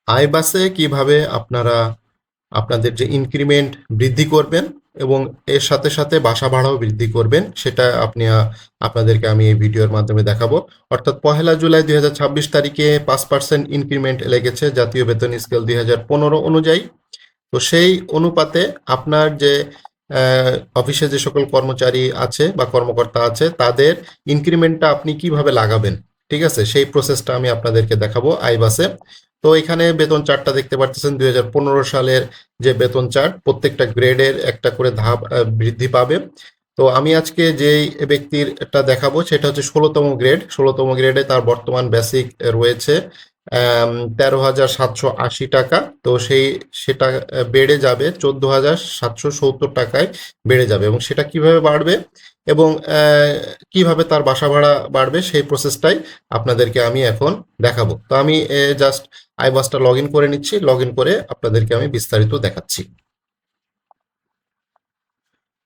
আইবাসে কিভাবে আপনারা আপনাদের যে ইনক্রিমেন্ট বৃদ্ধি করবেন এবং এর সাথে সাথে বাসা ভাড়াও বৃদ্ধি করবেন সেটা আপনাদেরকে আমি এই ভিডিওর মাধ্যমে দেখাবো। অর্থাৎ 1 জুলাই 2026 তারিখে 5% ইনক্রিমেন্ট লেগেছে জাতীয় বেতন স্কেল 2015 অনুযায়ী। তো সেই অনুপাতে আপনার যে অফিসে যে সকল কর্মচারী আছে বা কর্মকর্তা আছে তাদের ইনক্রিমেন্টটা আপনি কিভাবে লাগাবেন, ঠিক আছে, সেই প্রসেসটা আমি আপনাদেরকে দেখাবো আইবাসে। তো এখানে বেতন চার্টটা দেখতে পাচ্ছেন 2015 সালের যে বেতন চার্ট, প্রত্যেকটা গ্রেডের একটা করে ধাপ বৃদ্ধি পাবে। তো আমি আজকে যেই ব্যক্তিরটা দেখাবো সেটা হচ্ছে 16তম গ্রেড। 16তম গ্রেডে তার বর্তমান বেসিক রয়েছে 13,780 টাকা। তো সেটা বেড়ে যাবে 14,770 টাকায় বেড়ে যাবে। এবং সেটা কিভাবে বাড়বে এবং কিভাবে তার বাসা ভাড়া বাড়বে সেই প্রসেসটাই আপনাদেরকে আমি এখন দেখাবো। তো আমি জাস্ট আইবাসটা লগ ইন করে নিচ্ছি, লগ ইন করে আপনাদেরকে আমি বিস্তারিত দেখাচ্ছি।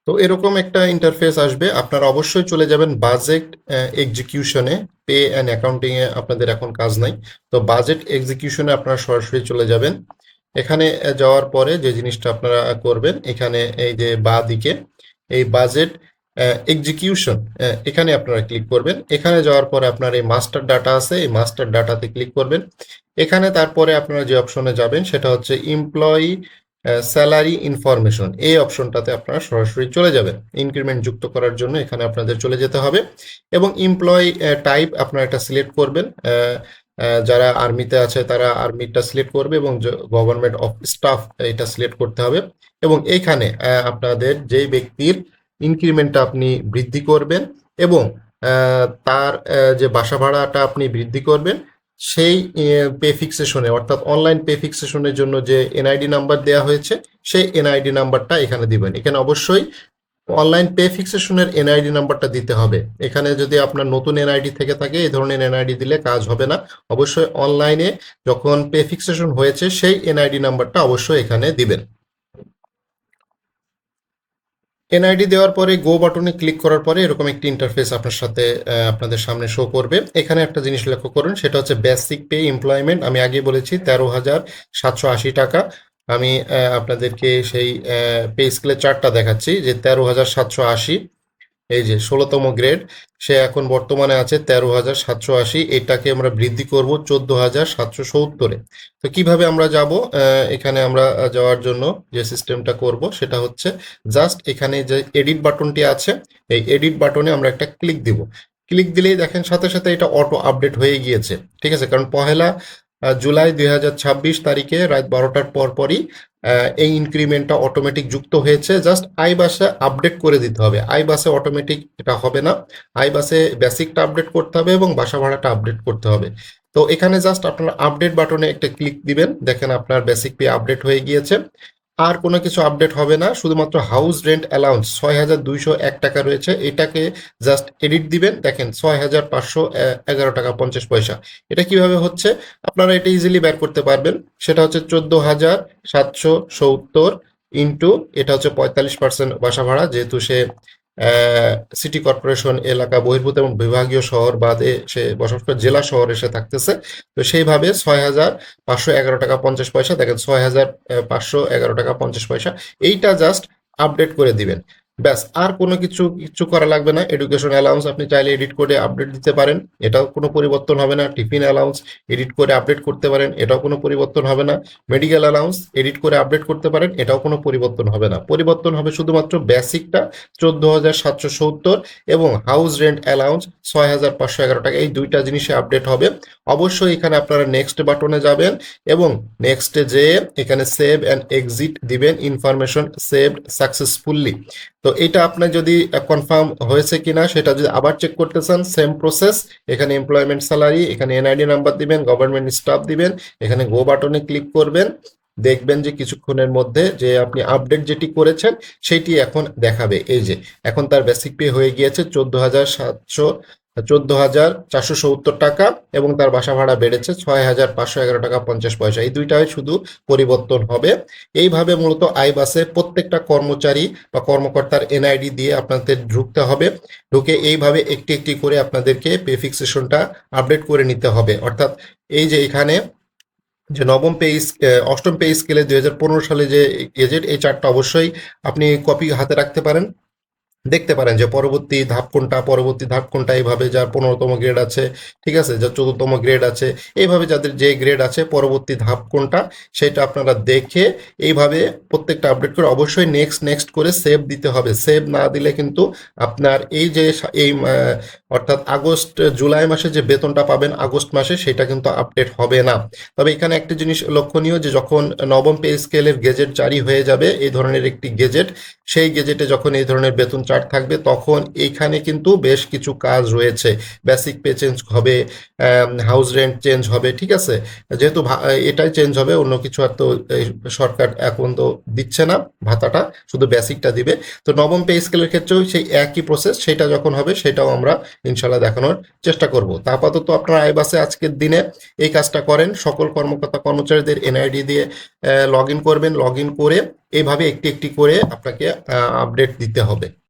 তো এরকম একটা ইন্টারফেস আসবে, আপনারা অবশ্যই চলে যাবেন বাজেট এক্সিকিউশনে। পে অ্যান্ড অ্যাকাউন্টিং এ আপনাদের এখন কাজ নাই, তো বাজেট এক্সিকিউশনে আপনারা সরাসরি চলে যাবেন। এখানে যাওয়ার পরে যে জিনিসটা আপনারা করবেন, এখানে এই যে বাঁ দিকে এই বাজেট এক্সিকিউশন, এখানে আপনারা ক্লিক করবেন। এখানে যাওয়ার পরে আপনার এই মাস্টার ডাটা আছে, এই মাস্টার ডাটাতে ক্লিক করবেন। এখানে তারপরে আপনারা যে অপশনে যাবেন সেটা হচ্ছে এমপ্লয়ি স্যালারি ইনফরমেশন, এই অপশনটাতে আপনারা সরাসরি চলে যাবেন। ইনক্রিমেন্ট যুক্ত করার জন্য এখানে আপনাদের চলে যেতে হবে এবং এমপ্লয়ি টাইপ আপনারা এটা সিলেক্ট করবেন। যারা আর্মিতে আছে তারা আর্মিটা সিলেক্ট করবে এবং গভর্নমেন্ট অফ স্টাফ এটা সিলেক্ট করতে হবে। এবং এইখানে আপনাদের যেই ব্যক্তির ইনক্রিমেন্টটা আপনি বৃদ্ধি করবেন এবং তার যে বাসা ভাড়াটা আপনি বৃদ্ধি করবেন সেই পে ফিক্সেশনে, অর্থাৎ অনলাইন পে ফিক্সেশনের জন্য যে এনআইডি নাম্বার দেওয়া হয়েছে সেই এনআইডি নাম্বারটা এখানে দিবেন। এখানে অবশ্যই অনলাইন পে ফিক্সেশনের এনআইডি নাম্বারটা দিতে হবে। এখানে যদি আপনার নতুন এনআইডি থেকে থাকে এই ধরনের এনআইডি দিলে কাজ হবে না। অবশ্যই অনলাইনে যখন পে ফিক্সেশন হয়েছে সেই এনআইডি নাম্বারটা অবশ্যই এখানে দিবেন। এনআইডি দেওয়ার পরে গো বাটনে ক্লিক করার পরে এরকম একটি ইন্টারফেস আপনাদের সামনে শো করবে। এখানে একটা জিনিস লক্ষ্য করুন, সেটা হচ্ছে বেসিক পে এমপ্লয়মেন্ট। আমি আগে বলেছি 13,780 টাকা। আমি আপনাদেরকে সেই পে স্কেলের চার্টটা দেখাচ্ছি যে 13,780, এই যে 16তম গ্রেড, সে এখন বর্তমানে আছে 13,780। এটাকে আমরা বৃদ্ধি করব 14,770-এ। তো কিভাবে আমরা যাব, এখানে আমরা যাওয়ার জন্য যে সিস্টেমটা করব সেটা হচ্ছে জাস্ট এখানে যে এডিট বাটনটি আছে এই এডিট বাটনে আমরা একটা ক্লিক দিব। ক্লিক দিলেই দেখেন সাথে সাথে এটা অটো আপডেট হয়ে গিয়েছে, ঠিক আছে, কারণ 1 জুলাই 2026 তারিখে রাত 12টার পরই এই ইনক্রিমেন্টটা অটোমেটিক যুক্ত হয়েছে। জাস্ট আইবাসে আপডেট করে দিতে হবে, আইবাসে অটোমেটিক এটা হবে না। আইবাসে বেসিকটা আপডেট করতে হবে এবং বাসা ভাড়াটা আপডেট করতে হবে। তো এখানে জাস্ট আপনারা আপডেট বাটনে একটা ক্লিক দিবেন, দেখেন আপনার বেসিক পে আপডেট হয়ে গিয়েছে। আর কোনো কিছু আপডেট হবে না, শুধুমাত্র হাউস রেন্ট অ্যালাউন্স 6,201 টাকা রয়েছে, এটাকে জাস্ট এডিট দিবেন। দেখেন 6,511 টাকা 50 পয়সা। এটা কিভাবে হচ্ছে আপনারা এটা ইজিলি বের করতে পারবেন। সেটা হচ্ছে 14,770 ইন্টু, এটা হচ্ছে 45% বাসা ভাড়া, যেহেতু সে সিটি কর্পোরেশন এলাকা বহির্ভূত এবং বিভাগীয় শহর বাদে সে বসবাস করে জেলা শহরে সে থাকতেছে। তো সেইভাবে 6,511 টাকা 50 পয়সা, দেখেন 6,511 টাকা 50 পয়সা, এইটা জাস্ট আপডেট করে দিবেন। ব্যাস, আর কোনো কিছু করা লাগবে না। এডুকেশন অ্যালাউন্স আপনি চাইলে এডিট করে আপডেট দিতে পারেন, এটাও কোনো পরিবর্তন হবে না। টিফিন অ্যালাউন্স এডিট করে আপডেট করতে পারেন, এটাও কোনো পরিবর্তন হবে না। মেডিকেল অ্যালাউন্স এডিট করে আপডেট করতে পারেন, এটাও কোনো পরিবর্তন হবে না। পরিবর্তন হবে শুধুমাত্র বেসিকটা 14,770 এবং হাউস রেন্ট অ্যালাউন্স 6,511 টাকা, এই দুইটা জিনিসে আপডেট হবে। অবশ্যই এখানে আপনারা নেক্সট বাটনে যাবেন এবং নেক্সটে যেয়ে এখানে সেভ অ্যান্ড এক্সিট দিবেন, ইনফরমেশন সেভড সাকসেসফুলি। তো এটা আপনার যদি কনফার্ম হয়েছে কিনা সেটা যদি আবার চেক করতে চান, সেম প্রসেস। এখানে এমপ্লয়মেন্ট স্যালারি, এখানে এনআইডি নাম্বার দিবেন, গভর্নমেন্ট স্টাফ দিবেন, এখানে গো বাটনে ক্লিক করবেন। দেখবেন যে কিছুক্ষণের মধ্যে যে আপনি আপডেট যেটি করেছেন সেটি এখন দেখাবে। এই যে এখন তার বেসিক পে হয়ে গিয়েছে 14,470 টাকা এবং তার বাসা ভাড়া বেড়েছে 6,511 টাকা 50 পয়সা। এই দুইটাই শুধু পরিবর্তন হবে। এইভাবে মূলত আইবাসে প্রত্যেকটা কর্মচারী বা কর্মকর্তার এনআইডি দিয়ে আপনাদের ঢুকতে হবে। ঢুকে এইভাবে একটি একটি করে আপনাদেরকে পে ফিক্সেশনটা আপডেট করে নিতে হবে। অর্থাৎ এই যে এখানে যে নবম পে অষ্টম পে স্কেলে 2015 সালে যে গেজেট, এই চার্টটা অবশ্যই আপনি কপি হাতে রাখতে পারেন, দেখতে পারেন যে পরবর্তী ধাপ কোনটা, এইভাবে যার 15তম গ্রেড আছে, ঠিক আছে, যার 14তম গ্রেড আছে, এইভাবে যাদের যে গ্রেড আছে পরবর্তী ধাপ কোনটা সেটা আপনারা দেখে এইভাবে প্রত্যেকটা আপডেট করে অবশ্যই নেক্সট নেক্সট করে সেভ দিতে হবে। সেভ না দিলে কিন্তু আপনার এই যে অর্থাৎ জুলাই মাসে যে বেতনটা পাবেন আগস্ট মাসে, সেটা কিন্তু আপডেট হবে না। তবে এখানে একটা জিনিস লক্ষণীয়, যে যখন নবম পে স্কেলের গেজেট জারি হয়ে যাবে, এই ধরনের একটি গেজেট, সেই গেজেটে যখন এই ধরনের বেতন চার্ট থাকবে, তখন এইখানে কিন্তু বেশ কিছু কাজ রয়েছে। বেসিক পে চেঞ্জ হবে, হাউস রেন্ট চেঞ্জ হবে, ঠিক আছে, যেহেতু এটাই চেঞ্জ হবে, অন্য কিছু আর তো এই সরকার এখন তো দিচ্ছে না ভাতাটা, শুধু বেসিকটা দিবে। তো নবম পে স্কেলের ক্ষেত্রেও সেই একই প্রসেস, সেটা যখন হবে সেটাও আমরা ইনশাল্লাহ দেখানোর চেষ্টা করব। তা আপাতত আপনারা আইবাসে আজকের দিনে এই কাজটা করেন, সকল কর্মকর্তা কর্মচারীদের এনআইডি দিয়ে লগ ইন করবেন, লগ ইন করে এইভাবে একটি একটি করে আপনাকে আপডেট দিতে হবে।